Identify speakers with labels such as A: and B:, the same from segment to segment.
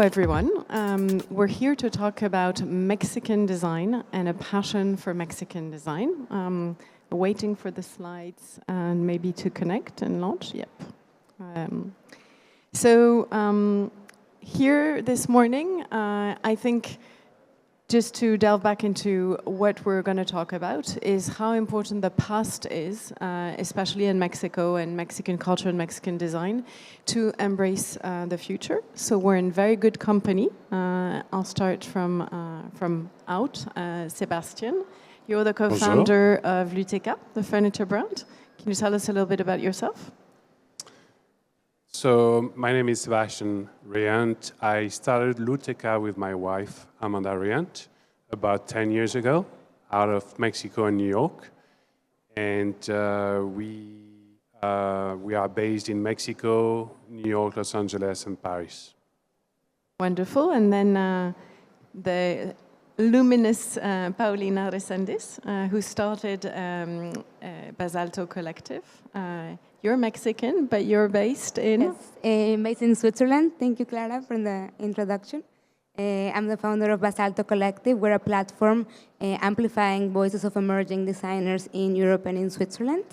A: everyone. We're here to talk about Mexican design and a passion for Mexican design. Waiting for the slides and maybe to connect and launch. Yep. Here this morning, I think just to delve back into what we're going to talk about is how important the past is, especially in Mexico and Mexican culture and Mexican design, to embrace the future. So we're in very good company. I'll start from out. Sebastien, you're the co-founder of Luteca, the furniture brand. Can you tell us a little bit about yourself?
B: So my name is Sebastien Reant. I started Luteca with my wife, Amanda Reant, about 10 years ago, out of Mexico and New York. And we are based in Mexico, New York, Los Angeles, and Paris.
A: Wonderful. And then the luminous Paulina Resendiz, who started Basalto Collective. You're Mexican, but you're based in?
C: Yes, based in Switzerland. Thank you, Clara, for the introduction. I'm the founder of Basalto Collective. We're a platform amplifying voices of emerging designers in Europe and in Switzerland.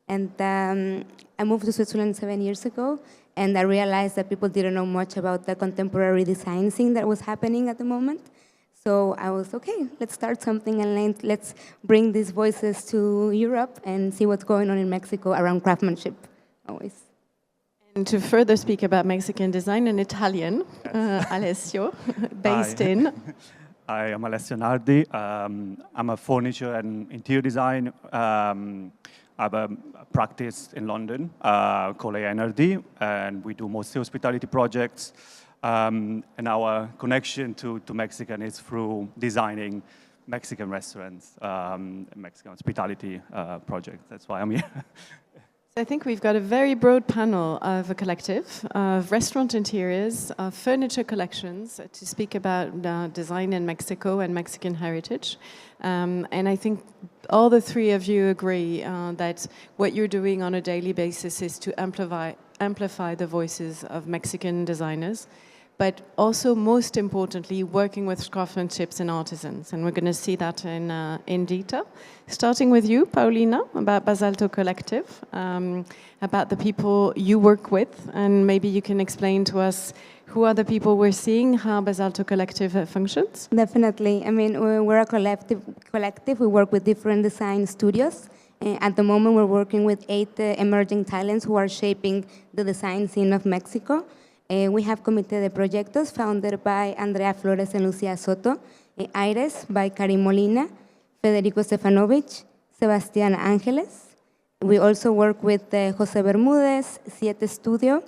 C: And I moved to Switzerland 7 years ago, and I realized that people didn't know much about the contemporary design scene that was happening at the moment. So I was, okay, let's start something and let's bring these voices to Europe and see what's going on in Mexico around craftsmanship, always.
A: And to further speak about Mexican design, an Italian, yes. Alessio, based in?
D: I am Alessio Nardi. I'm a furniture and interior design. I have a practice in London called A-nrd, and we do mostly hospitality projects. And our connection to Mexican is through designing Mexican restaurants, Mexican hospitality projects. That's why I'm here.
A: So I think we've got a very broad panel of a collective of restaurant interiors, of furniture collections to speak about design in Mexico and Mexican heritage. And I think all the three of you agree that what you're doing on a daily basis is to amplify the voices of Mexican designers, but also, most importantly, working with craftsmanships and artisans. And we're going to see that in detail. Starting with you, Paulina, about Basalto Collective, about the people you work with, and maybe you can explain to us who are the people we're seeing, how Basalto Collective functions?
C: Definitely. I mean, we're a collective. We work with different design studios. At the moment, we're working with 8 emerging talents who are shaping the design scene of Mexico. We have Comité de Proyectos, founded by Andrea Flores and Lucia Soto, Aires by Karim Molina, Federico Stefanovic, Sebastián Ángeles. We also work with José Bermúdez, Siete Studio,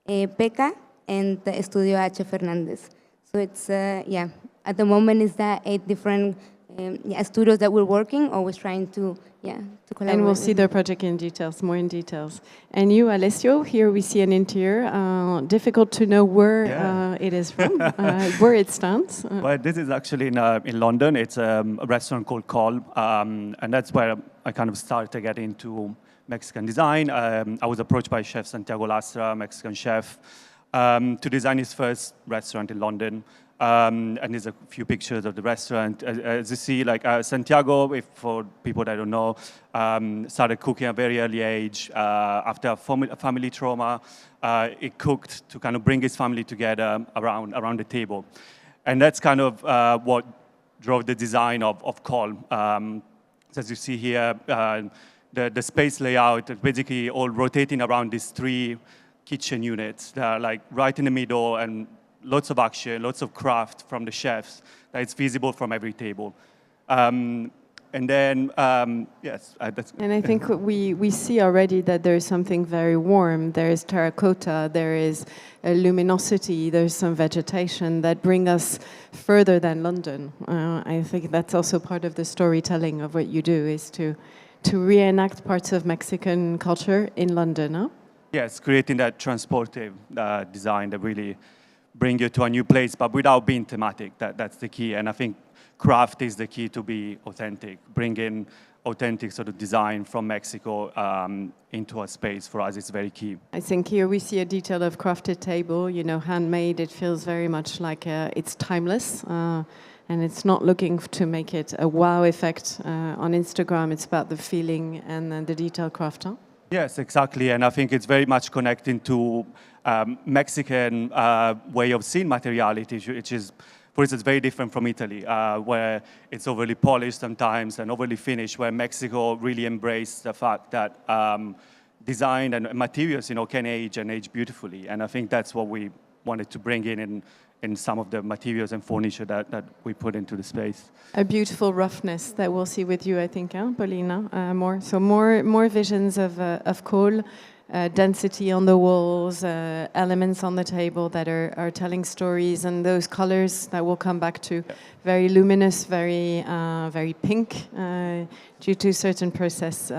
C: Peca, and Estudio H. Fernández. So it's, at the moment it's the 8 different studios that we're working, always trying to collaborate.
A: And we'll see their project in details, more in details. And you, Alessio, here we see an interior. Difficult to know where it is from, where it stands.
D: But this is actually in London. It's a restaurant called Col, and that's where I kind of started to get into Mexican design. I was approached by Chef Santiago Lastra, Mexican chef, to design his first restaurant in London. And there's a few pictures of the restaurant. As you see, like Santiago, for people that don't know, started cooking at a very early age. After a family trauma, he cooked to kind of bring his family together around the table. And that's kind of what drove the design of Col. So as you see here, the space layout is basically all rotating around these 3 kitchen units that are like right in the middle, and lots of action, lots of craft from the chefs that is visible from every table. And then, yes.
A: And I think we see already that there is something very warm. There is terracotta, there is a luminosity, there's some vegetation that bring us further than London. I think that's also part of the storytelling of what you do, is to reenact parts of Mexican culture in London, huh?
D: Yes, creating that transportive design that really bring you to a new place, but without being thematic. That's the key. And I think craft is the key to be authentic. Bring in authentic sort of design from Mexico into a space for us is very key.
A: I think here we see a detail of crafted table, you know, handmade. It feels very much like it's timeless. And it's not looking to make it a wow effect on Instagram. It's about the feeling and the detail craft. Huh?
D: Yes, exactly. And I think it's very much connecting to Mexican way of seeing materiality, which is, for instance, very different from Italy, where it's overly polished sometimes and overly finished, where Mexico really embraced the fact that design and materials, you know, can age and age beautifully. And I think that's what we wanted to bring in some of the materials and furniture that we put into the space.
A: A beautiful roughness that we'll see with you, I think, Paulina, more visions of coal, density on the walls, elements on the table that are telling stories, and those colors that we'll come back to. Yeah. Very luminous, very pink, due to a certain process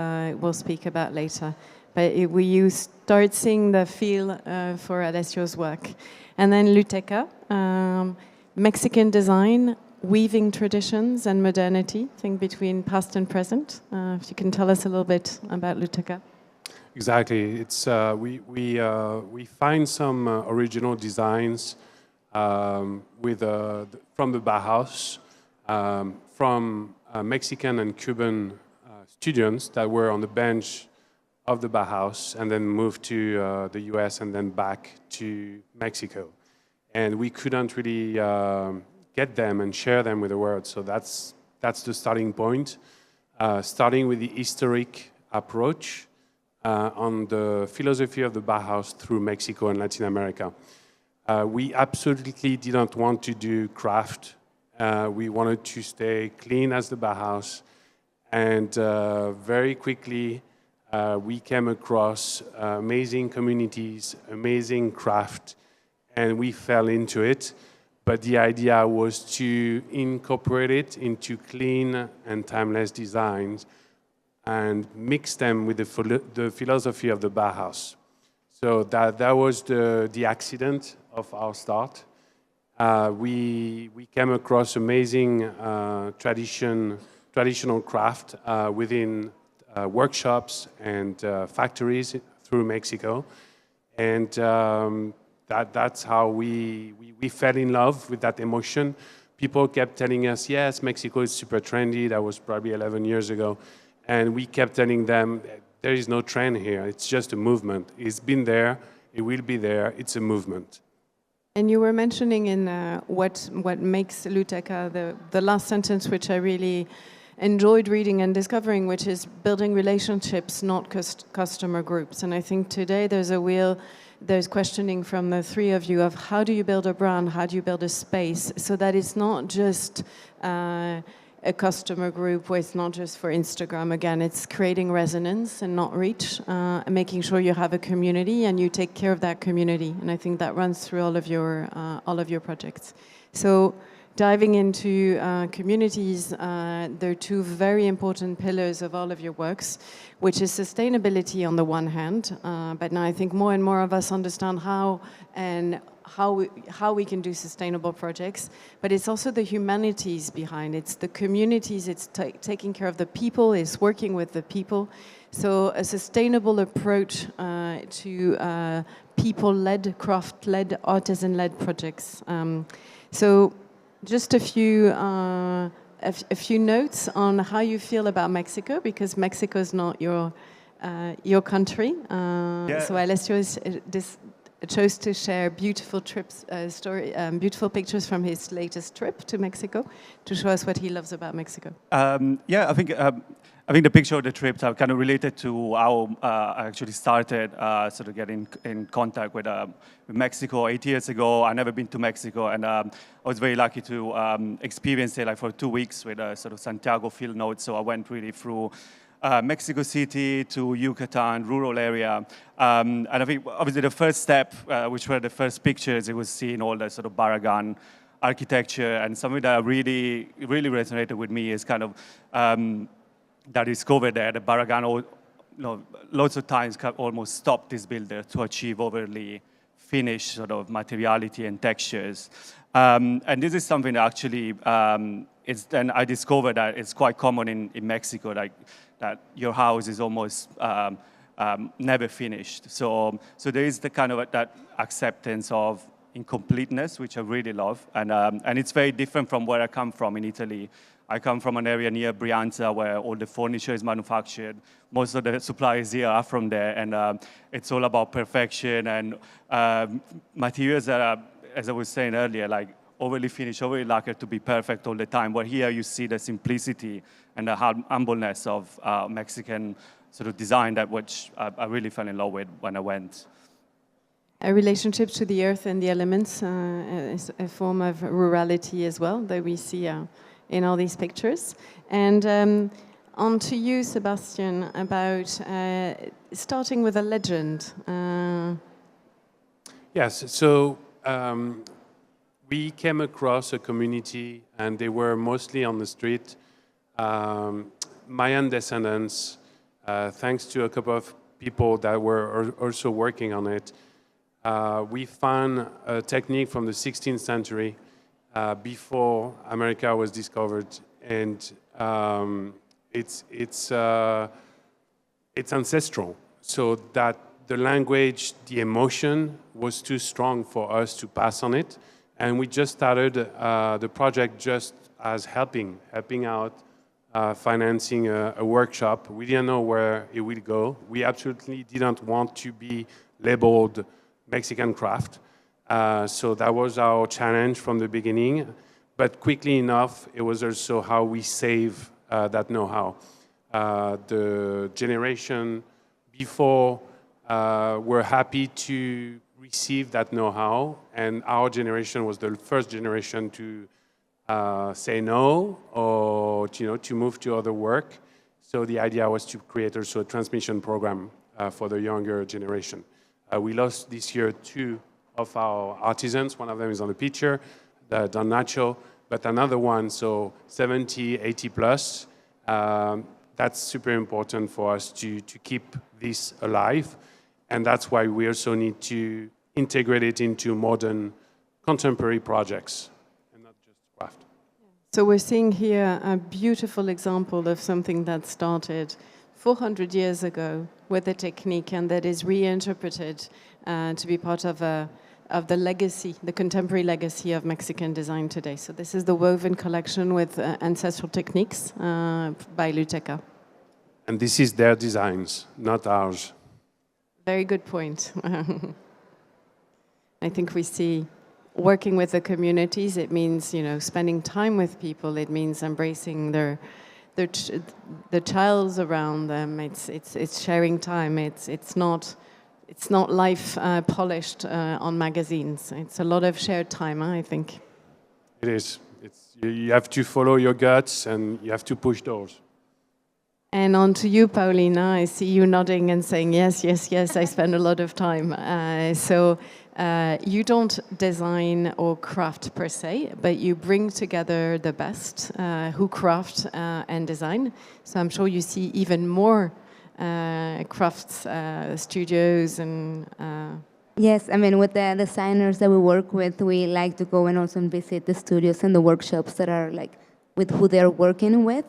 A: we'll speak about later. But you start seeing the feel for Alessio's work. And then Luteca, Mexican design, weaving traditions and modernity, I think between past and present. If you can tell us a little bit about Luteca.
B: Exactly. It's we find some original designs from the Bauhaus, from Mexican and Cuban students that were on the bench of the Bauhaus and then moved to the US and then back to Mexico. And we couldn't really get them and share them with the world. So that's the starting point, starting with the historic approach on the philosophy of the Bauhaus through Mexico and Latin America. We absolutely didn't want to do craft. We wanted to stay clean as the Bauhaus. And very quickly, we came across amazing communities, amazing craft, and we fell into it. But the idea was to incorporate it into clean and timeless designs and mix them with the philosophy of the Bauhaus. So that was the accident of our start. We came across amazing traditional craft within workshops and factories through Mexico, and that's how we fell in love with that emotion. People kept telling us, yes, Mexico is super trendy. That was probably 11 years ago, and we kept telling them there is no trend here. It's just a movement. It's been there. It will be there. It's a movement.
A: And you were mentioning in what makes Luteca, the last sentence, which I really enjoyed reading and discovering, which is building relationships, not customer groups. And I think today there's questioning from the three of you of how do you build a brand, how do you build a space, so that it's not just a customer group, where it's not just for Instagram. Again, it's creating resonance and not reach, and making sure you have a community and you take care of that community. And I think that runs through all of your projects. So diving into communities, there are two very important pillars of all of your works, which is sustainability on the one hand, but now I think more and more of us understand how we can do sustainable projects, but it's also the humanities behind it. It's the communities, it's taking care of the people, it's working with the people. So a sustainable approach to people-led, craft-led, artisan-led projects. So just a few notes on how you feel about Mexico, because Mexico is not your country. Yeah. So Alessio chose to share beautiful beautiful pictures from his latest trip to Mexico to show us what he loves about Mexico.
D: Yeah, I think the picture of the trips are kind of related to how I actually started sort of getting in contact with Mexico 8 years ago. I've never been to Mexico, and I was very lucky to experience it like for 2 weeks with a sort of Santiago field note. So I went really through Mexico City to Yucatan, rural area. And I think obviously the first step, which were the first pictures, it was seeing all the sort of Barragan architecture, and something that really, really resonated with me is kind of that I discovered there, the Barragan, lots of times almost stopped this builder to achieve overly finish sort of materiality and textures. And this is something that actually, then I discovered that it's quite common in Mexico, like that your house is almost never finished. So there is the kind of that acceptance of incompleteness, which I really love. And it's very different from where I come from in Italy. I come from an area near Brianza where all the furniture is manufactured. Most of the suppliers here are from there, and it's all about perfection and materials that are, as I was saying earlier, like overly finished, overly lacquered to be perfect all the time. Where here you see the simplicity and the humbleness of Mexican sort of design, that which I really fell in love with when I went.
A: A relationship to the earth and the elements is a form of rurality as well that we see in all these pictures. And on to you, Sebastien, about starting with a legend.
B: Yes, so we came across a community, and they were mostly on the street, Mayan descendants, thanks to a couple of people that were also working on it. We found a technique from the 16th century before America was discovered, and it's ancestral, so that the language, the emotion was too strong for us to pass on it, and we just started the project just as helping out, financing a workshop. We didn't know where it would go. We absolutely didn't want to be labeled Mexican craft. So that was our challenge from the beginning. But quickly enough, it was also how we save that know-how. The generation before were happy to receive that know-how, and our generation was the first generation to say no, or to move to other work. So the idea was to create also a transmission program for the younger generation. We lost this year 2 of our artisans. One of them is on the picture, Don Nacho, but another one, so 70, 80 plus. That's super important for us to keep this alive. And that's why we also need to integrate it into modern contemporary projects and not just craft.
A: So we're seeing here a beautiful example of something that started 400 years ago with a technique, and that is reinterpreted to be part of the legacy, the contemporary legacy of Mexican design today. So this is the woven collection with ancestral techniques by Luteca.
B: And this is their designs, not ours.
A: Very good point. I think we see working with the communities, it means, spending time with people. It means embracing the childs around them. It's sharing time. It's not life polished on magazines. It's a lot of shared time, I think.
B: It is. You have to follow your guts, and you have to push doors.
A: And on to you, Paulina. I see you nodding and saying, yes, yes, yes, I spend a lot of time. So you don't design or craft per se, but you bring together the best who craft and design. So I'm sure you see even more crafts studios and...
C: Yes, I mean, with the designers that we work with, we like to go and also visit the studios and the workshops that are like with who they're working with.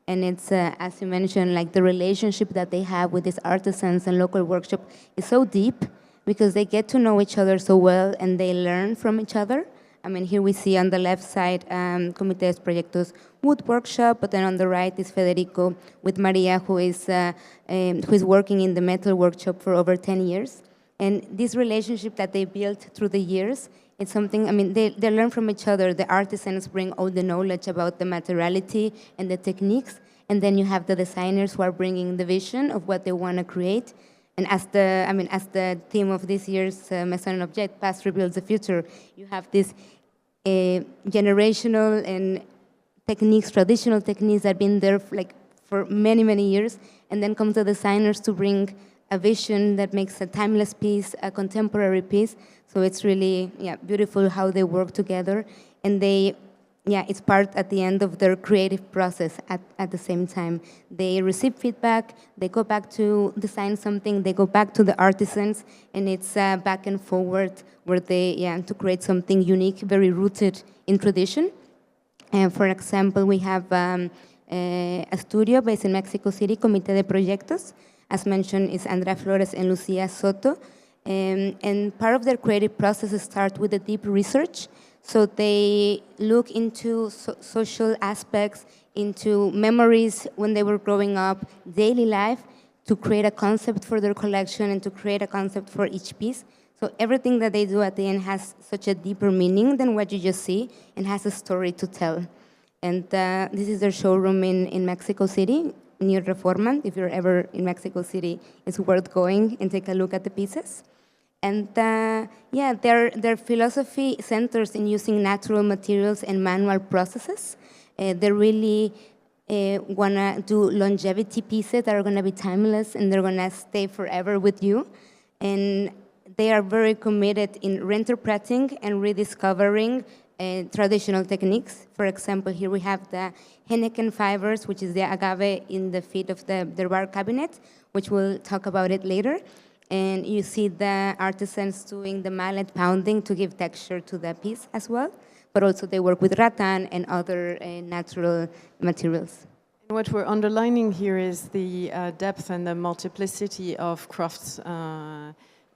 C: And it's, as you mentioned, like the relationship that they have with these artisans and local workshop is so deep because they get to know each other so well and they learn from each other. I mean, here we see on the left side, Comités Proyectos wood workshop, but then on the right is Federico with Maria, who is working in the metal workshop for over 10 years. And this relationship that they built through the years, it's something, I mean, they learn from each other. The artisans bring all the knowledge about the materiality and the techniques, and then you have the designers who are bringing the vision of what they want to create. And as the theme of this year's Maison&Objet, Past Reveals the Future, you have this generational and techniques, traditional techniques that have been there for many, many years, and then come the designers to bring a vision that makes a timeless piece, a contemporary piece. So it's really beautiful how they work together, and they yeah, it's part at the end of their creative process at the same time. They receive feedback, they go back to design something, they go back to the artisans, and it's back and forward where they, to create something unique, very rooted in tradition. And for example, we have a studio based in Mexico City, Comité de Proyectos. As mentioned, is Andrea Flores and Lucia Soto. And part of their creative process starts with a deep research. So they look into social aspects, into memories when they were growing up, daily life, to create a concept for their collection and to create a concept for each piece. So everything that they do at the end has such a deeper meaning than what you just see and has a story to tell. And this is their showroom in Mexico City, near Reforma. If you're ever in Mexico City, it's worth going and take a look at the pieces. And their philosophy centers in using natural materials and manual processes. They really want to do longevity pieces that are going to be timeless and they're going to stay forever with you. And they are very committed in reinterpreting and rediscovering traditional techniques. For example, here we have the Henneken fibers, which is the agave in the feet of the bar cabinet, which we'll talk about it later. And you see the artisans doing the mallet pounding to give texture to the piece as well. But also they work with rattan and other natural materials.
A: What we're underlining here is the depth and the multiplicity of crafts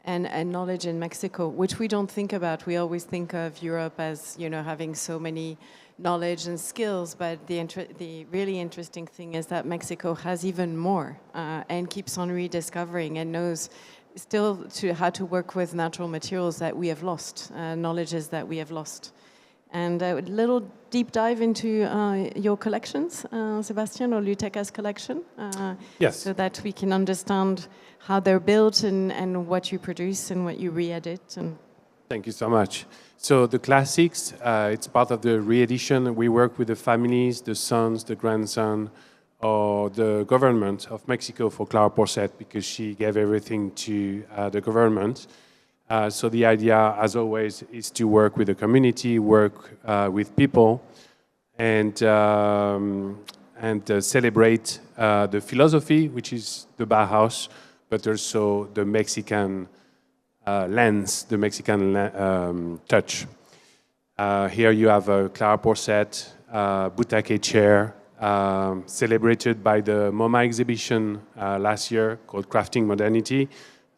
A: and knowledge in Mexico, which we don't think about. We always think of Europe as, having so many knowledge and skills, but the really interesting thing is that Mexico has even more and keeps on rediscovering and knows still how to work with natural materials that we have lost, knowledges that we have lost. And a little deep dive into your collections, Sebastien, or Luteca's collection.
B: Yes.
A: So that we can understand how they're built and what you produce and what you re-edit.
B: Thank you so much. So the classics, it's part of the re-edition. We work with the families, the sons, the grandson, or the government of Mexico for Clara Porcet because she gave everything to the government. So the idea, as always, is to work with the community, work with people, and celebrate the philosophy, which is the Bauhaus, but also the Mexican lens, the Mexican touch. Here you have a Clara Porcet butake chair, celebrated by the MoMA exhibition last year called Crafting Modernity.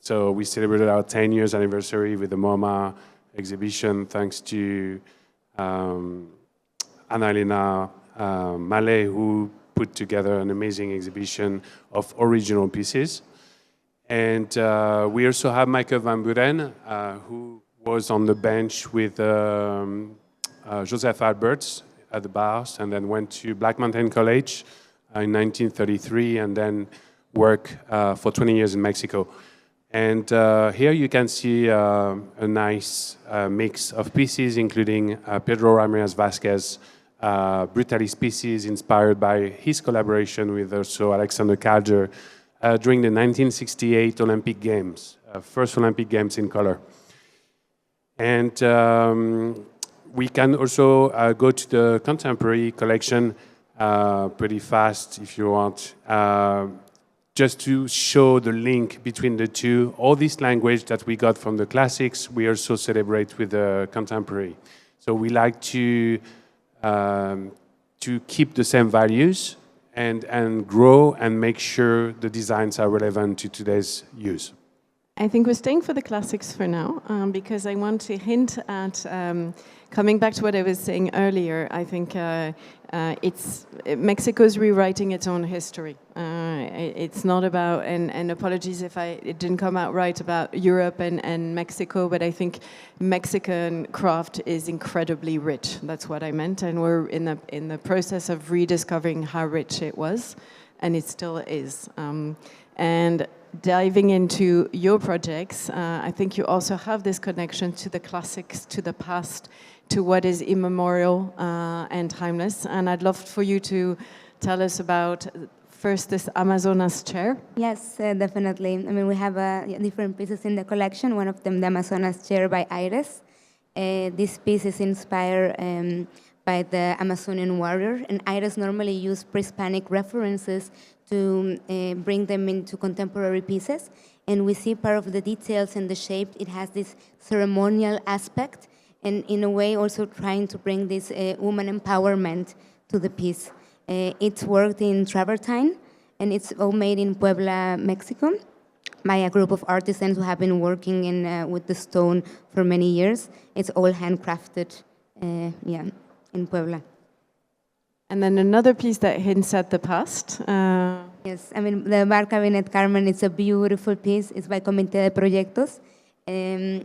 B: So we celebrated our 10 years anniversary with the MoMA exhibition thanks to Annalena Mallet, who put together an amazing exhibition of original pieces. And we also have Michael Van Buren, who was on the bench with Joseph Alberts at the Bauhaus and then went to Black Mountain College in 1933 and then worked for 20 years in Mexico. And here you can see a nice mix of pieces, including Pedro Ramirez Vasquez Brutalist pieces inspired by his collaboration with also Alexander Calder during the 1968 Olympic Games, first Olympic Games in color. And we can also go to the contemporary collection pretty fast if you want. Just to show the link between the two, all this language that we got from the classics, we also celebrate with the contemporary. So we like to keep the same values and grow and make sure the designs are relevant to today's use.
A: I think we're staying for the classics for now because I want to hint at coming back to what I was saying earlier. I think Mexico's rewriting its own history. It's not about, and apologies if it didn't come out right about Europe and Mexico, but I think Mexican craft is incredibly rich. That's what I meant, and we're in the process of rediscovering how rich it was, and it still is. And diving into your projects, I think you also have this connection to the classics, to the past, to what is immemorial and timeless. And I'd love for you to tell us about first this Amazonas chair.
C: Yes, definitely. I mean, we have different pieces in the collection. One of them, the Amazonas chair by Iris. This piece is inspired by the Amazonian warrior, and artists normally use pre-Hispanic references to bring them into contemporary pieces. And we see part of the details and the shape. It has this ceremonial aspect, and in a way also trying to bring this woman empowerment to the piece. It's worked in travertine, and it's all made in Puebla, Mexico, by a group of artisans who have been working with the stone for many years. It's all handcrafted, in Puebla.
A: And then another piece that hints at the past.
C: Yes, I mean, the Bar Cabinet Carmen, it's a beautiful piece. It's by Comité de Proyectos. And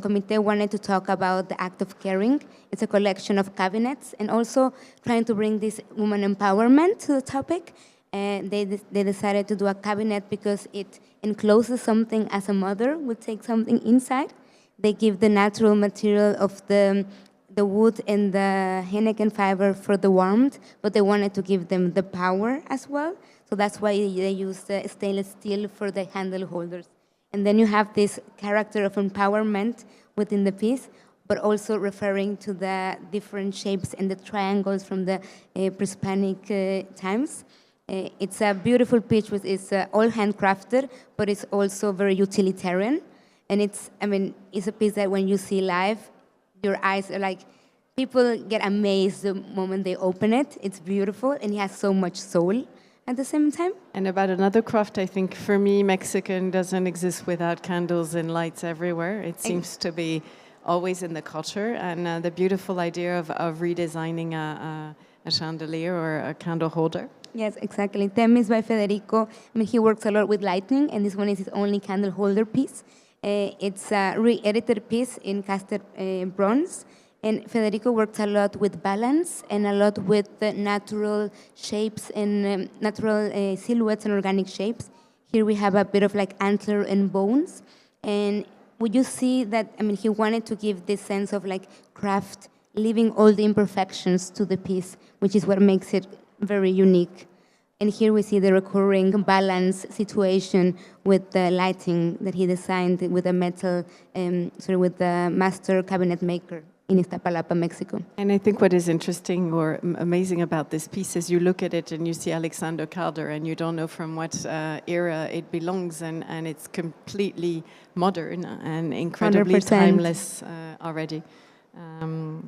C: Comité wanted to talk about the act of caring. It's a collection of cabinets, and also trying to bring this woman empowerment to the topic. And they decided to do a cabinet because it encloses something as a mother would take something inside. They give the natural material of the wood and the Henneken fiber for the warmth, but they wanted to give them the power as well. So that's why they used the stainless steel for the handle holders. And then you have this character of empowerment within the piece, but also referring to the different shapes and the triangles from the pre-Hispanic times. It's a beautiful piece, which is all handcrafted, but it's also very utilitarian. And it's a piece that when you see live, your eyes are like, people get amazed the moment they open it. It's beautiful, and it has so much soul at the same time.
A: And about another craft, I think for me, Mexican doesn't exist without candles and lights everywhere. It seems to be always in the culture, and the beautiful idea of redesigning a chandelier or a candle holder.
C: Yes, exactly. Temis by Federico. He works a lot with lighting, and this one is his only candle holder piece. It's a re-edited piece in casted bronze, and Federico works a lot with balance and a lot with the natural shapes and natural silhouettes and organic shapes. Here we have a bit of like antler and bones, and would you see that, he wanted to give this sense of like craft, leaving all the imperfections to the piece, which is what makes it very unique. And here we see the recurring balance situation with the lighting that he designed with a metal, with the master cabinet maker in Iztapalapa, Mexico.
A: And I think what is interesting or amazing about this piece is you look at it and you see Alexander Calder, and you don't know from what era it belongs, and it's completely modern and incredibly
C: 100%.
A: timeless already.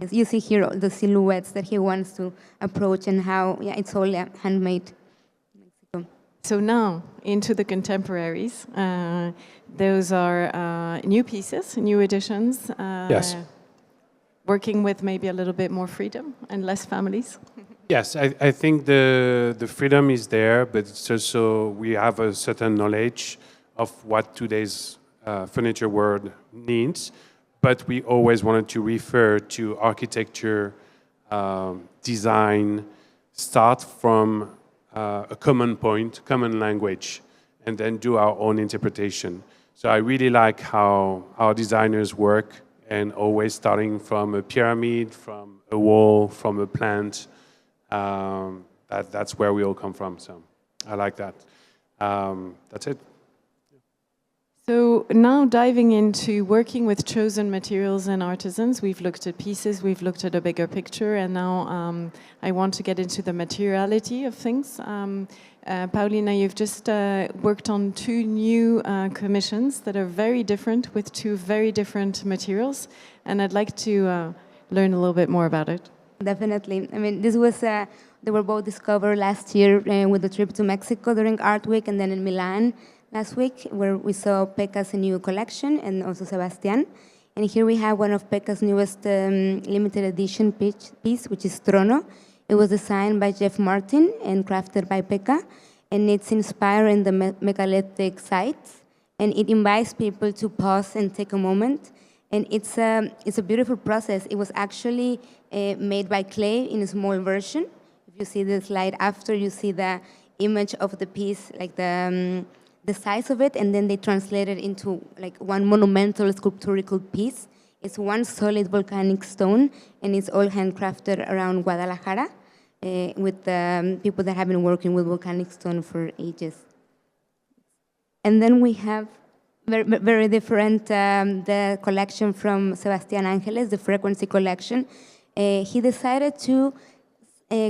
C: Yes, you see here the silhouettes that he wants to approach, and how it's all handmade.
A: So now, into the contemporaries. Those are new pieces, new editions.
B: Yes.
A: Working with maybe a little bit more freedom and less families.
B: Yes, I think the freedom is there, but it's also we have a certain knowledge of what today's furniture world needs, but we always wanted to refer to architecture, design, start from a common point, common language, and then do our own interpretation. So I really like how our designers work, and always starting from a pyramid, from a wall, from a plant. That's where we all come from. So I like that. That's it.
A: So now diving into working with chosen materials and artisans, we've looked at pieces, we've looked at a bigger picture, and now I want to get into the materiality of things. Paulina, you've just worked on two new commissions that are very different with two very different materials, and I'd like to learn a little bit more about it.
C: Definitely. This was, they were both discovered last year with a trip to Mexico during Art Week, and then in Milan last week, where we saw Pekka's new collection, and also Sebastien. And here we have one of Pekka's newest limited edition piece, which is Trono. It was designed by Jeff Martin and crafted by Pekka, and it's inspired in the megalithic sites, and it invites people to pause and take a moment. And it's a beautiful process. It was actually made by clay in a small version. If you see the slide after, you see the image of the piece, like the size of it, and then they translate it into like one monumental sculptural piece. It's one solid volcanic stone, and it's all handcrafted around Guadalajara with people that have been working with volcanic stone for ages. And then we have very, very different, the collection from Sebastián Ángeles, the Frequency collection. he decided to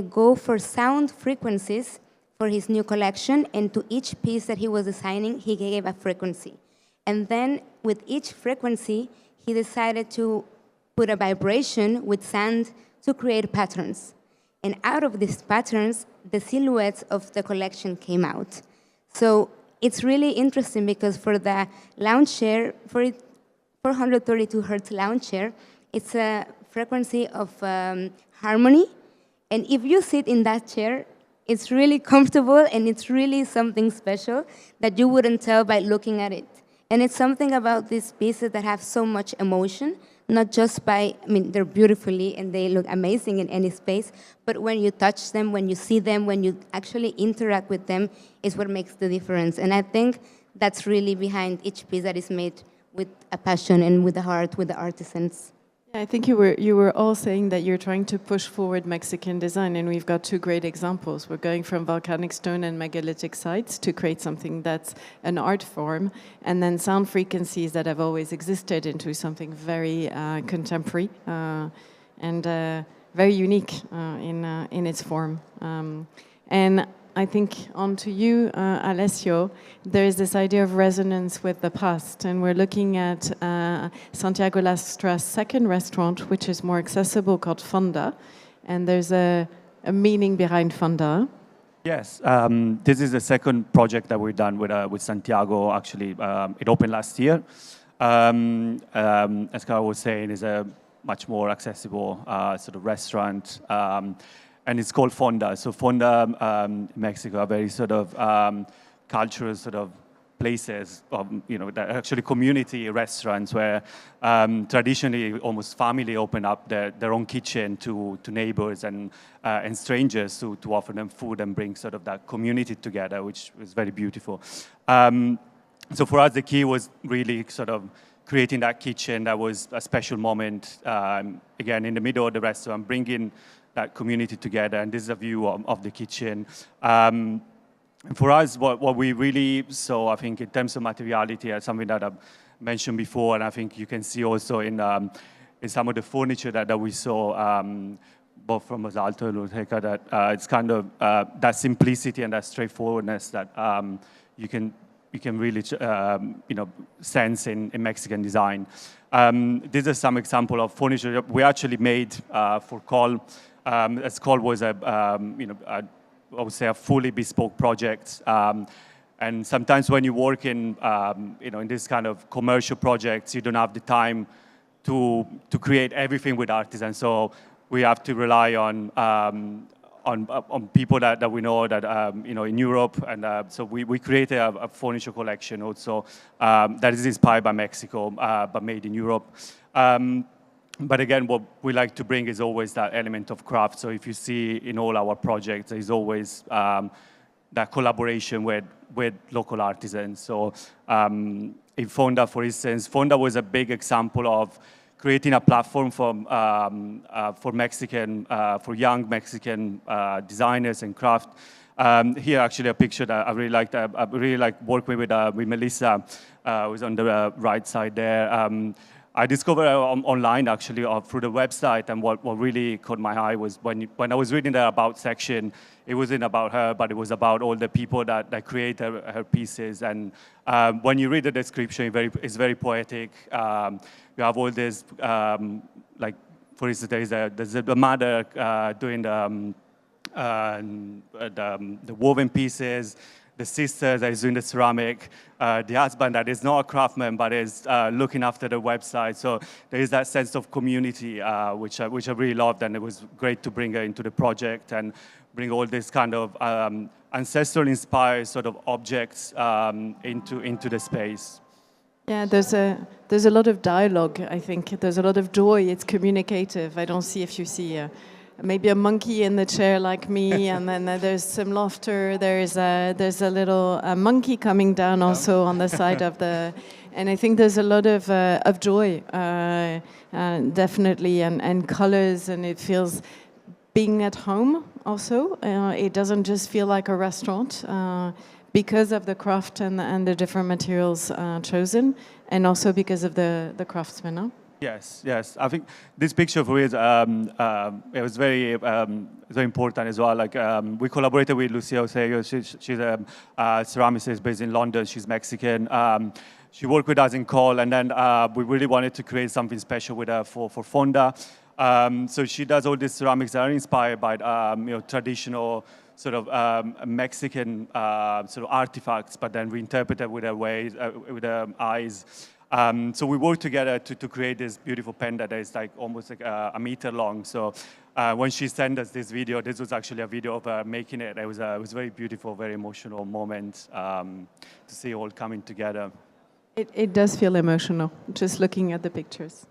C: go for sound frequencies for his new collection, and to each piece that he was designing, he gave a frequency. And then with each frequency, he decided to put a vibration with sand to create patterns. And out of these patterns, the silhouettes of the collection came out. So it's really interesting because for the lounge chair, for 432 hertz lounge chair, it's a frequency of harmony. And if you sit in that chair, it's really comfortable and it's really something special that you wouldn't tell by looking at it. And it's something about these pieces that have so much emotion, not just by, I mean, they're beautifully and they look amazing in any space, but when you touch them, when you see them, when you actually interact with them, is what makes the difference. And I think that's really behind each piece that is made with a passion and with the heart, with the artisans.
A: I think you were all saying that you're trying to push forward Mexican design, and we've got two great examples. We're going from volcanic stone and megalithic sites to create something that's an art form, and then sound frequencies that have always existed into something very contemporary and very unique in its form. And I think on to you, Alessio, there is this idea of resonance with the past, and we're looking at Santiago Lastra's second restaurant, which is more accessible, called Fonda, and there's a meaning behind Fonda.
D: Yes, this is the second project that we've done with Santiago. Actually, it opened last year. As Clara was saying, it's a much more accessible sort of restaurant. And it's called Fonda. So Fonda, Mexico, are very sort of cultural sort of places, that are actually community restaurants where traditionally almost family open up their own kitchen to neighbors and strangers to offer them food and bring sort of that community together, which was very beautiful. So for us, the key was really sort of creating that kitchen that was a special moment, again, in the middle of the restaurant, bringing that community together, and this is a view of the kitchen. And for us, what we really saw, I think, in terms of materiality, is something that I've mentioned before, and I think you can see also in some of the furniture that we saw, both from Basalto and Luteca, that it's kind of that simplicity and that straightforwardness that you can really sense in Mexican design. This is some example of furniture we actually made for Col. As Col was I would say a fully bespoke project. And sometimes when you work in this kind of commercial projects, you don't have the time to create everything with artisans. So we have to rely on people that we know that in Europe, and so we created a furniture collection also that is inspired by Mexico but made in Europe. But again, what we like to bring is always that element of craft. So if you see in all our projects, there's always that collaboration with local artisans. So in Fonda, for instance, Fonda was a big example of creating a platform for young Mexican designers and craft. Here, actually, a picture that I really liked. I really like working with Melissa, who's on the right side there. I discovered her online, actually, through the website, and what really caught my eye was when I was reading the About section, it wasn't about her, but it was about all the people that create her pieces. And when you read the description, it's very poetic. You have all this, like, for instance, there's a mother doing the woven pieces, the sister that is doing the ceramic, the husband that is not a craftsman but is looking after the website. So there is that sense of community, which I really loved, and it was great to bring her into the project and bring all this kind of ancestral-inspired sort of objects into the space.
A: Yeah, there's a lot of dialogue, I think. There's a lot of joy. It's communicative. I don't see if you see maybe a monkey in the chair like me, and then there's some laughter. There's a little monkey coming down also on the side of the, and I think there's a lot of joy, definitely, and colors, and it feels being at home also. It doesn't just feel like a restaurant because of the craft and the different materials chosen, and also because of the craftsmen. Huh?
D: Yes, yes. I think this picture for me is it was very important as well. Like we collaborated with Lucia Oseo. She's a ceramicist based in London. She's Mexican. She worked with us in Call, and then we really wanted to create something special with her for Fonda. So she does all these ceramics that are inspired by traditional sort of Mexican sort of artifacts, but then reinterpreted with her ways, with her eyes. So we worked together to create this beautiful panda that is like almost like a meter long. So when she sent us this video, this was actually a video of her making it. It was a very beautiful, very emotional moment to see all coming together.
A: It does feel emotional, just looking at the pictures.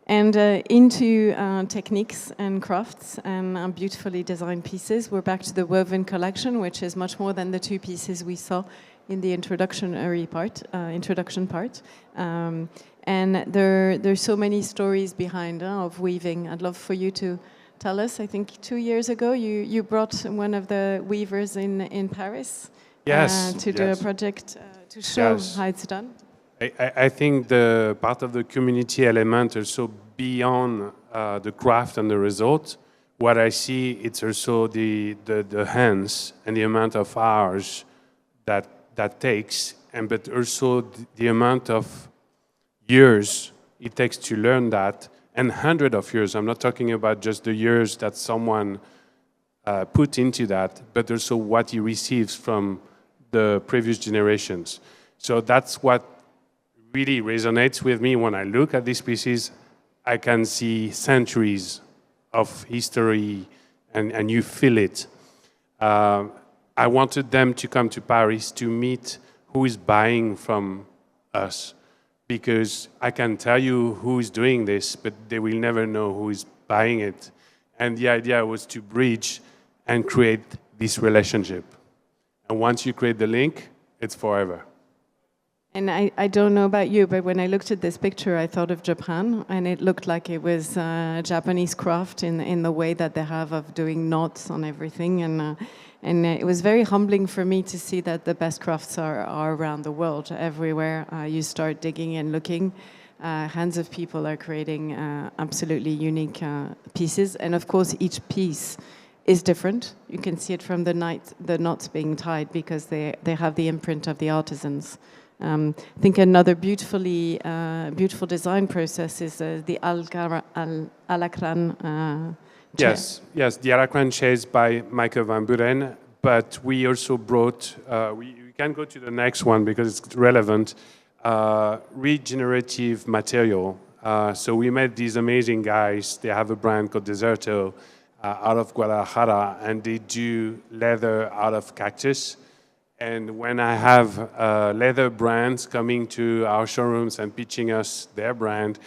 A: And into techniques and crafts and beautifully designed pieces, we're back to the woven collection, which is much more than the two pieces we saw in the introduction part. And there's so many stories behind of weaving. I'd love for you to tell us. I think 2 years ago you brought one of the weavers in Paris to do a project to show how it's done.
B: I think the part of the community element also beyond the craft and the result. What I see, it's also the hands and the amount of hours that takes, but also the amount of years it takes to learn that, and hundreds of years. I'm not talking about just the years that someone put into that, but also what he receives from the previous generations. So that's what really resonates with me when I look at these pieces. I can see centuries of history, and you feel it. I wanted them to come to Paris to meet who is buying from us, because I can tell you who is doing this, but they will never know who is buying it. And the idea was to bridge and create this relationship. And once you create the link, it's forever.
A: And I don't know about you, but when I looked at this picture, I thought of Japan, and it looked like it was Japanese craft in the way that they have of doing knots on everything. And it was very humbling for me to see that the best crafts are around the world. Everywhere you start digging and looking, hands of people are creating absolutely unique pieces. And of course, each piece is different. You can see it from the knots being tied, because they have the imprint of the artisans. I think another beautiful design process is the Alacran chair.
B: Yes, the Alacran chair is by Michael van Buren, but we also brought, we can go to the next one because it's relevant, regenerative material. So we met these amazing guys. They have a brand called Deserto out of Guadalajara, and they do leather out of cactus. And when I have leather brands coming to our showrooms and pitching us their brand,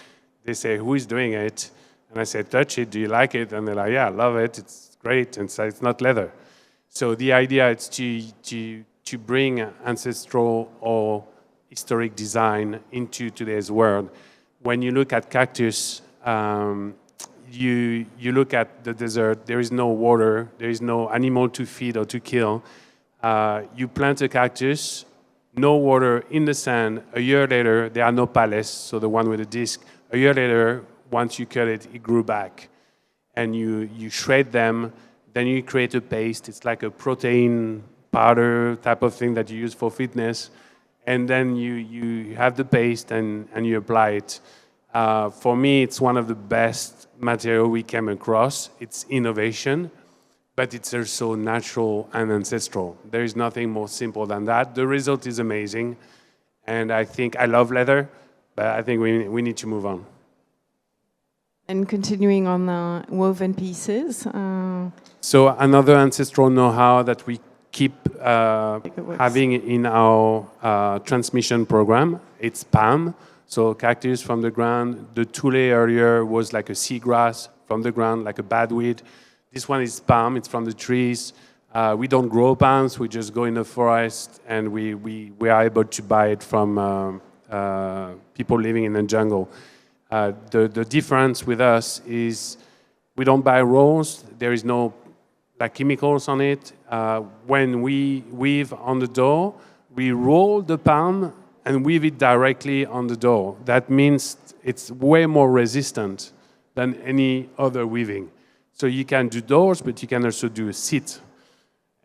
B: they say, "Who is doing it?" And I say, "Touch it, do you like it?" And they're like, "Yeah, I love it, it's great." And so it's not leather. So the idea is to bring ancestral or historic design into today's world. When you look at cactus, you look at the desert, there is no water, there is no animal to feed or to kill. You plant a cactus, no water, in the sand. A year later, there are no pallets, so the one with the disc. A year later, once you cut it, it grew back. And you shred them, then you create a paste. It's like a protein powder type of thing that you use for fitness. And then you have the paste and you apply it. For me, it's one of the best material we came across. It's innovation, but it's also natural and ancestral. There is nothing more simple than that. The result is amazing. And I think I love leather, but I think we need to move on.
A: And continuing on the woven pieces.
B: So another ancestral know-how that we keep having in our transmission program, it's palm. So cactus from the ground. The tule earlier was like a seagrass from the ground, like a badweed. This one is palm, it's from the trees. We don't grow palms, we just go in the forest, and we are able to buy it from people living in the jungle. The difference with us is we don't buy rolls, there is no chemicals on it. When we weave on the door, we roll the palm and weave it directly on the door. That means it's way more resistant than any other weaving. So you can do doors, but you can also do a seat.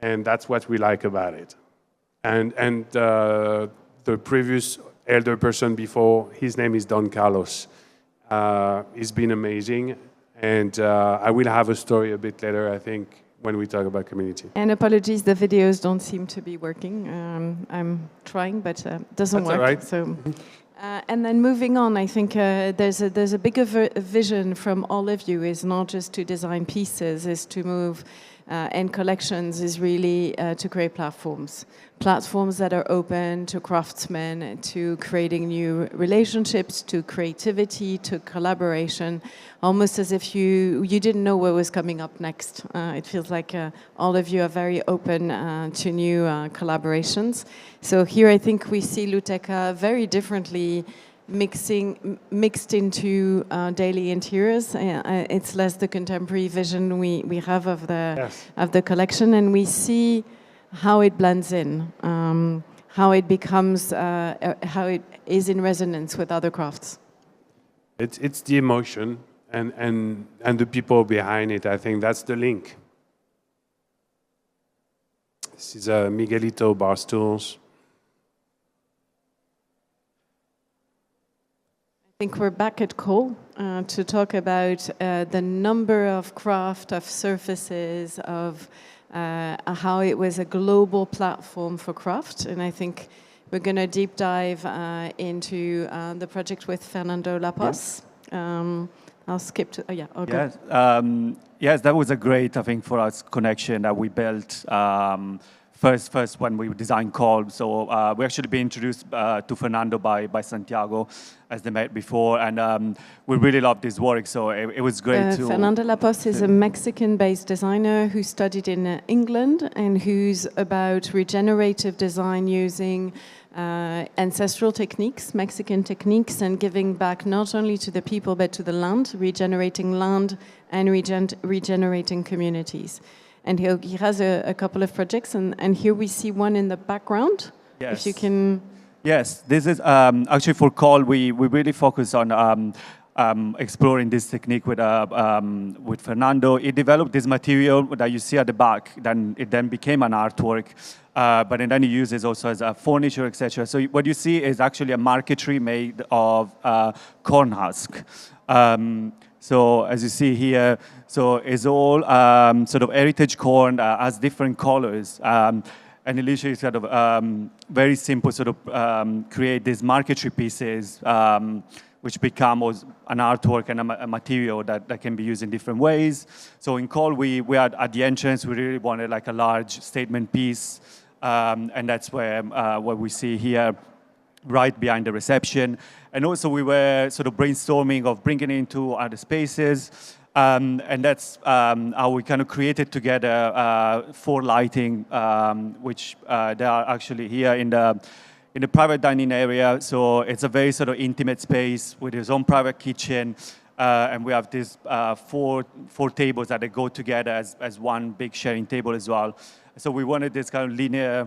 B: And that's what we like about it. And the previous elder person before, his name is Don Carlos. He's been amazing. And I will have a story a bit later, I think, when we talk about community. And
A: apologies, the videos don't seem to be working. I'm trying, but it doesn't work.
B: Right.
A: So, and then moving on, I think there's a bigger vision from all of you. Is not just to design pieces, is to move. And collections is really to create platforms that are open to craftsmen, to creating new relationships, to creativity, to collaboration, almost as if you didn't know what was coming up next. It feels like all of you are very open to new collaborations. So here I think we see Luteca very differently mixed into daily interiors. It's less the contemporary vision we have of the collection, and we see how it blends in, how it becomes, how it is in resonance with other crafts.
B: It's the emotion and the people behind it. I think that's the link. This is Miguelito bar stools.
A: I think we're back at Cole to talk about the number of craft, of surfaces, of how it was a global platform for craft. And I think we're going to deep dive into the project with Fernando Lapos. Yeah. I'll skip to,
D: Yes, that was a great, I think, for us connection that we built first when we designed Cole. So we actually been introduced to Fernando by Santiago, as they met before, and we really loved his work, so it was great to...
A: Fernando Lapos is a Mexican-based designer who studied in England and who's about regenerative design using ancestral techniques, Mexican techniques, and giving back not only to the people but to the land, regenerating land and regenerating communities. And he has a couple of projects, and here we see one in the background.
D: Yes.
A: If you can...
D: Yes, this is actually for Cole. We really focus on exploring this technique with Fernando. He developed this material that you see at the back. Then it became an artwork, but then he uses also as a furniture, etc. So what you see is actually a marquetry made of corn husk. So as you see here, so it's all sort of heritage corn, has different colors. And literally sort of very simple sort of create these marquetry pieces which become an artwork and a material that can be used in different ways. So in Cole, we had at the entrance, we really wanted like a large statement piece. And that's where what we see here right behind the reception. And also we were sort of brainstorming of bringing it into other spaces. And that's how we kind of created together 4 lighting, which they are actually here in the private dining area. So it's a very sort of intimate space with its own private kitchen. And we have these 4 tables that they go together as one big sharing table as well. So we wanted this kind of linear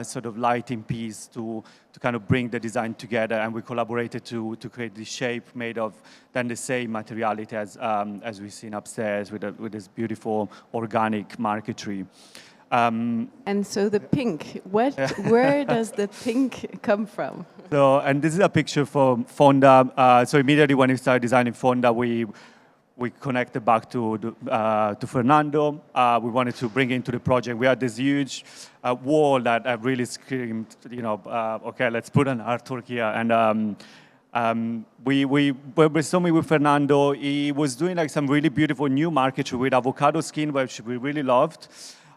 D: sort of lighting piece to kind of bring the design together, and we collaborated to create this shape made of then the same materiality as we've seen upstairs with this beautiful organic marquetry.
A: And so the pink, where does the pink come from?
D: So, and this is a picture from Fonda. So immediately when we started designing Fonda, we connected back to Fernando. We wanted to bring into the project. We had this huge wall that really screamed, you know, okay, let's put an artwork here. And we were brainstorming with Fernando. He was doing like some really beautiful new marquetry with avocado skin, which we really loved.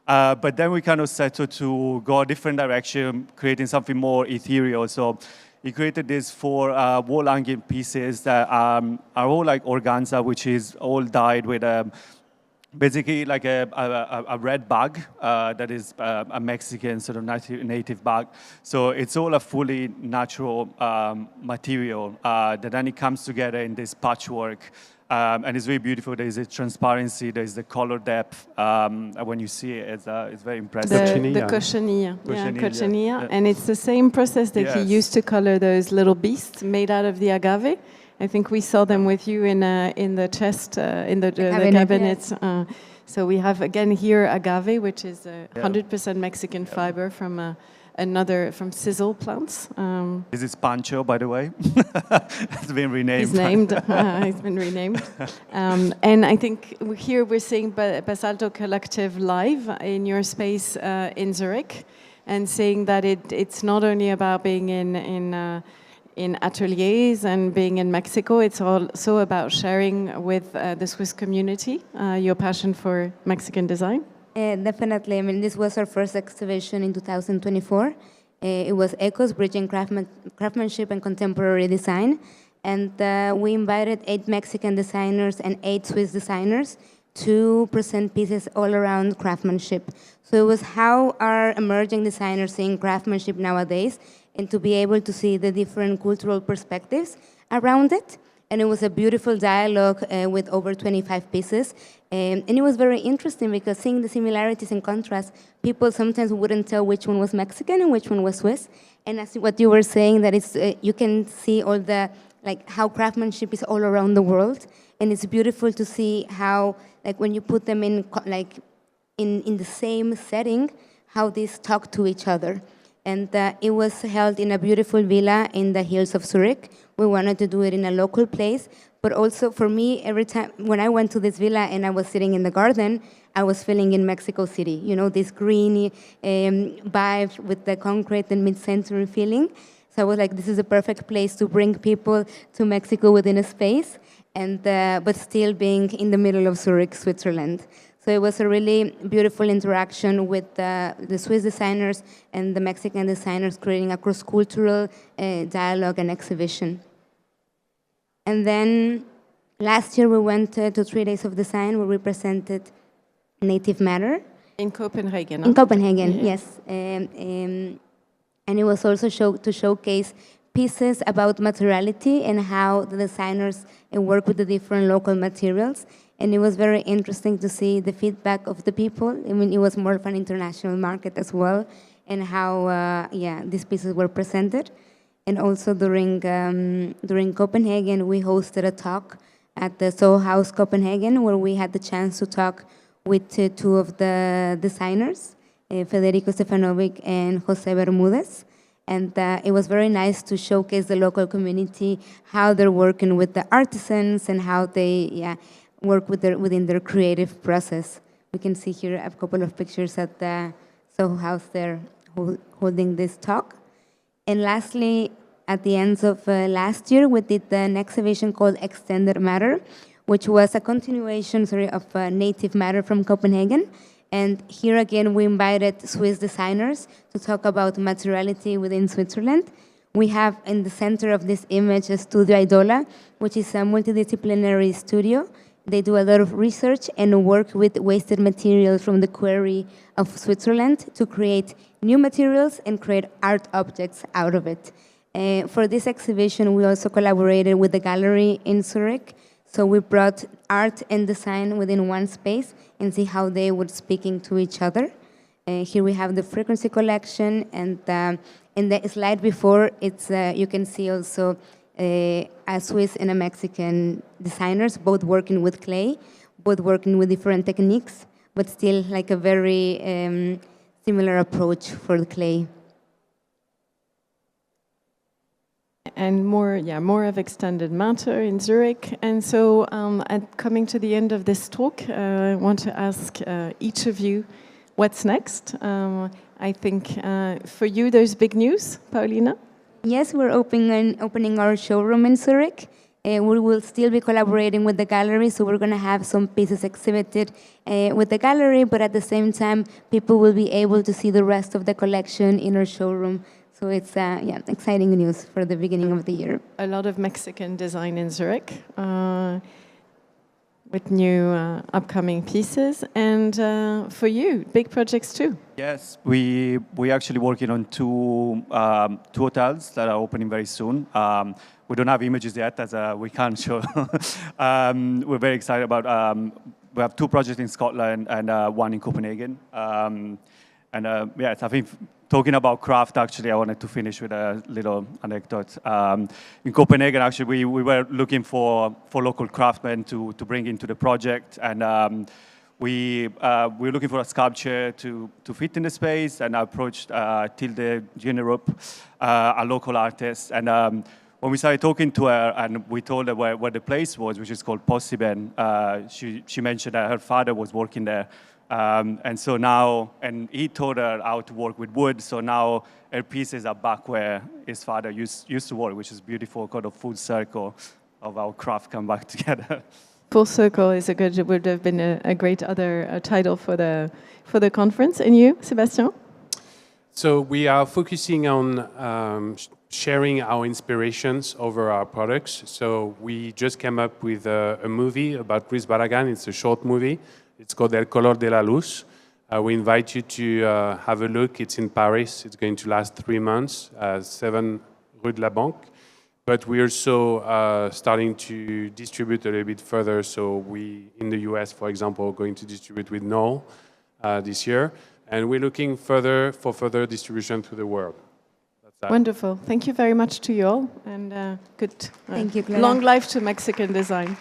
D: But then we kind of settled to go a different direction, creating something more ethereal. So he created these 4 wall hanging pieces that are all like organza, which is all dyed with basically like a red bag that is a Mexican sort of native bag. So it's all a fully natural material that then it comes together in this patchwork And it's very beautiful. There's a transparency, there's the color depth. When you see it, it's very impressive.
A: The cochenille.
D: Cochenille,
A: Cochenille.
D: yeah.
A: And it's the same process that he
D: Yes.
A: used to color those little beasts made out of the agave. I think we saw them with you in the chest, in the cabinets. So we have, again, here agave, which is 100% Mexican fiber from from sizzle plants.
D: This is Pancho, by the way. It's been renamed.
A: He's named. He's been renamed. And I think here we're seeing Basalto Collective live in your space in Zurich, and saying that it's not only about being in ateliers and being in Mexico, it's also about sharing with the Swiss community your passion for Mexican design.
C: Definitely. I mean, this was our first exhibition in 2024. It was Echoes, Bridging Craftsmanship and Contemporary Design. And we invited 8 Mexican designers and 8 Swiss designers to present pieces all around craftsmanship. So it was how are emerging designers seeing craftsmanship nowadays, and to be able to see the different cultural perspectives around it. And it was a beautiful dialogue with over 25 pieces. And it was very interesting because seeing the similarities and contrasts, people sometimes wouldn't tell which one was Mexican and which one was Swiss. And as what you were saying, that it's, you can see all the, like how craftsmanship is all around the world. And it's beautiful to see how, like when you put them in, like in the same setting, how these talk to each other. And it was held in a beautiful villa in the hills of Zurich. We wanted to do it in a local place, but also for me, every time when I went to this villa and I was sitting in the garden, I was feeling in Mexico City, you know, this green vibe with the concrete and mid-century feeling. So I was like, this is a perfect place to bring people to Mexico within a space, and but still being in the middle of Zurich, Switzerland. So it was a really beautiful interaction with the Swiss designers and the Mexican designers, creating a cross-cultural dialogue and exhibition. And then last year we went to 3 days of design where we presented Native Matter.
A: In Copenhagen.
C: In Copenhagen, yes. And it was also to showcase pieces about materiality and how the designers work with the different local materials. And it was very interesting to see the feedback of the people. I mean, it was more of an international market as well, and how, these pieces were presented. And also during Copenhagen, we hosted a talk at the Soho House Copenhagen, where we had the chance to talk with 2 of the designers, Federico Stefanovic and Jose Bermudez. And it was very nice to showcase the local community, how they're working with the artisans and how they work within their creative process. We can see here a couple of pictures at the Soho House there holding this talk. And lastly, at the end of last year, we did an exhibition called Extended Matter, which was a continuation of Native Matter from Copenhagen. And here again, we invited Swiss designers to talk about materiality within Switzerland. We have in the center of this image a Studio Idola, which is a multidisciplinary studio. They do a lot of research and work with wasted materials from the quarry of Switzerland to create new materials and create art objects out of it. For this exhibition, we also collaborated with the gallery in Zurich. So we brought art and design within one space and see how they were speaking to each other. Here we have the frequency collection, and in the slide before, it's you can see also a Swiss and a Mexican designers, both working with clay, both working with different techniques, but still like a very similar approach for the clay.
A: And more of Extended Matter in Zurich. And so coming to the end of this talk, I want to ask each of you, what's next? I think for you, there's big news, Paulina.
C: Yes, we're opening our showroom in Zurich. We will still be collaborating with the gallery, so we're going to have some pieces exhibited with the gallery, but at the same time, people will be able to see the rest of the collection in our showroom. So it's exciting news for the beginning of the year.
A: A lot of Mexican design in Zurich. with new upcoming pieces. And for you, big projects too.
D: Yes, we actually working on two hotels that are opening very soon. We don't have images yet, as we can't show. We're very excited about. We have two projects in Scotland and one in Copenhagen. Yes, I think talking about craft, actually, I wanted to finish with a little anecdote. In Copenhagen, actually, we were looking for local craftsmen to bring into the project, and we were looking for a sculpture to fit in the space, and I approached Tilde Generup, a local artist, and when we started talking to her and we told her where the place was, which is called Possiben, she mentioned that her father was working there. And so now, and he taught her how to work with wood, so now her pieces are back where his father used to work, which is beautiful, kind of full circle of our craft come back together.
A: Full circle is would have been a great other title for the conference. And you, Sébastien?
B: So we are focusing on sharing our inspirations over our products. So we just came up with a movie about Luis Barragan. It's a short movie. It's called El Color de la Luz. We invite you to have a look. It's in Paris. It's going to last 3 months, 7 Rue de la Banque. But we're also starting to distribute a little bit further. So we, in the US, for example, are going to distribute with Knoll this year. And we're looking for further distribution to the world. That's that.
A: Wonderful. Thank you very much to you all. And good
C: Thank you, Clara.
A: long life to Mexican design.